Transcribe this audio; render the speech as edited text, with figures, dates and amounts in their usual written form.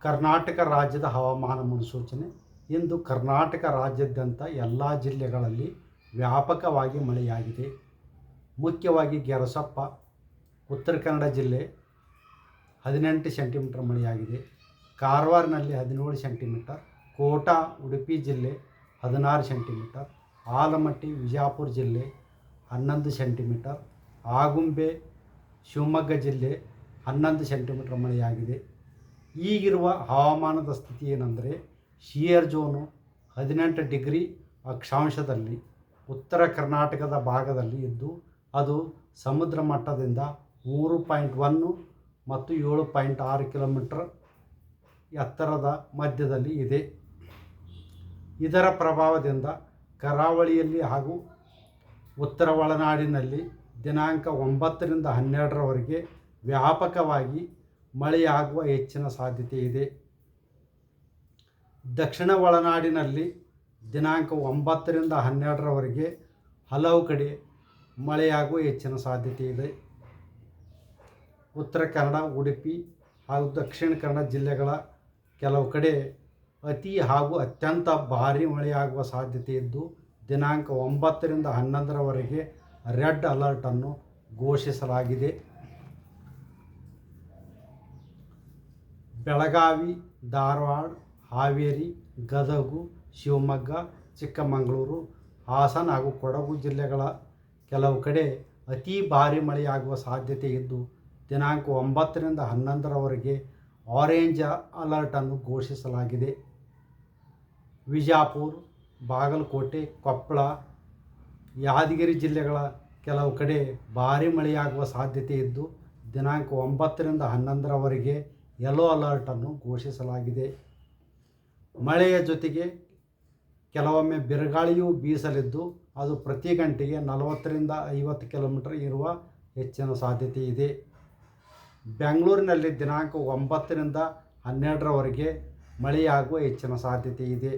ಕರ್ನಾಟಕ ರಾಜ್ಯದ ಹವಾಮಾನ ಮುನ್ಸೂಚನೆ. ಇಂದು ಕರ್ನಾಟಕ ರಾಜ್ಯಾದ್ಯಂತ ಎಲ್ಲ ಜಿಲ್ಲೆಗಳಲ್ಲಿ ವ್ಯಾಪಕವಾಗಿ ಮಳೆಯಾಗಿದೆ. ಮುಖ್ಯವಾಗಿ ಗೆರಸಪ್ಪ ಉತ್ತರ ಕನ್ನಡ ಜಿಲ್ಲೆ 18 ಸೆಂಟಿಮೀಟರ್ ಮಳೆಯಾಗಿದೆ. ಕಾರವಾರನಲ್ಲಿ 17 ಸೆಂಟಿಮೀಟರ್, ಕೋಟಾ ಉಡುಪಿ ಜಿಲ್ಲೆ 16 ಸೆಂಟಿಮೀಟರ್, ಆಲಮಟ್ಟಿ ವಿಜಯಪುರ ಜಿಲ್ಲೆ 11 ಸೆಂಟಿಮೀಟರ್, ಆಗುಂಬೆ ಶಿವಮೊಗ್ಗ ಜಿಲ್ಲೆ 11 ಸೆಂಟಿಮೀಟರ್ ಮಳೆಯಾಗಿದೆ. ಈಗಿರುವ ಹವಾಮಾನದ ಸ್ಥಿತಿ ಏನೆಂದರೆ, ಶಿಯರ್ ಝೋನು 18 ಡಿಗ್ರಿ ಅಕ್ಷಾಂಶದಲ್ಲಿ ಉತ್ತರ ಕರ್ನಾಟಕದ ಭಾಗದಲ್ಲಿ ಇದ್ದು, ಅದು ಸಮುದ್ರ ಮಟ್ಟದಿಂದ 3.1 ಮತ್ತು 7.6 ಕಿಲೋಮೀಟರ್ ಎತ್ತರದ ಮಧ್ಯದಲ್ಲಿ ಇದೆ. ಇದರ ಪ್ರಭಾವದಿಂದ ಕರಾವಳಿಯಲ್ಲಿ ಹಾಗೂ ಉತ್ತರ ಒಳನಾಡಿನಲ್ಲಿ ದಿನಾಂಕ 9ರಿಂದ 12ರವರೆಗೆ ವ್ಯಾಪಕವಾಗಿ ಮಳೆಯಾಗುವ ಹೆಚ್ಚಿನ ಸಾಧ್ಯತೆ ಇದೆ. ದಕ್ಷಿಣ ಒಳನಾಡಿನಲ್ಲಿ ದಿನಾಂಕ 9ರಿಂದ 12ರವರೆಗೆ ಹಲವು ಕಡೆ ಮಳೆಯಾಗುವ ಹೆಚ್ಚಿನ ಸಾಧ್ಯತೆ ಇದೆ. ಉತ್ತರ ಕನ್ನಡ, ಉಡುಪಿ ಹಾಗೂ ದಕ್ಷಿಣ ಕನ್ನಡ ಜಿಲ್ಲೆಗಳ ಕೆಲವು ಕಡೆ ಅತಿ ಹಾಗೂ ಅತ್ಯಂತ ಭಾರೀ ಮಳೆಯಾಗುವ ಸಾಧ್ಯತೆ ಇದ್ದು, ದಿನಾಂಕ 9ರಿಂದ 11ರವರೆಗೆ ರೆಡ್ ಅಲರ್ಟನ್ನು ಘೋಷಿಸಲಾಗಿದೆ. ಬೆಳಗಾವಿ, ಧಾರವಾಡ, ಹಾವೇರಿ, ಗದಗ, ಶಿವಮೊಗ್ಗ, ಚಿಕ್ಕಮಗಳೂರು, ಹಾಸನ ಹಾಗೂ ಕೊಡಗು ಜಿಲ್ಲೆಗಳ ಕೆಲವು ಕಡೆ ಅತಿ ಭಾರೀ ಮಳೆಯಾಗುವ ಸಾಧ್ಯತೆ ಇದ್ದು, ದಿನಾಂಕ 9ರಿಂದ 11ರವರೆಗೆ ಆರೆಂಜ್ ಅಲರ್ಟನ್ನು ಘೋಷಿಸಲಾಗಿದೆ. ವಿಜಯಪುರ, ಬಾಗಲಕೋಟೆ, ಕೊಪ್ಪಳ, ಯಾದಗಿರಿ ಜಿಲ್ಲೆಗಳ ಕೆಲವು ಕಡೆ ಭಾರೀ ಮಳೆಯಾಗುವ ಸಾಧ್ಯತೆ ಇದ್ದು, ದಿನಾಂಕ 9ರಿಂದ 11ರವರೆಗೆ ಯೆಲ್ಲೋ ಅಲರ್ಟನ್ನು ಘೋಷಿಸಲಾಗಿದೆ. ಮಳೆಯ ಜೊತೆಗೆ ಕೆಲವೊಮ್ಮೆ ಬಿರುಗಾಳಿಯೂ ಬೀಸಲಿದ್ದು, ಅದು ಪ್ರತಿ ಗಂಟೆಗೆ 40ರಿಂದ 50 ಕಿಲೋಮೀಟರ್ ಇರುವ ಹೆಚ್ಚಿನ ಸಾಧ್ಯತೆ ಇದೆ. ಬೆಂಗಳೂರಿನಲ್ಲಿ ದಿನಾಂಕ 9ರಿಂದ 12ರವರೆಗೆ ಮಳೆಯಾಗುವ ಹೆಚ್ಚಿನ ಸಾಧ್ಯತೆ ಇದೆ.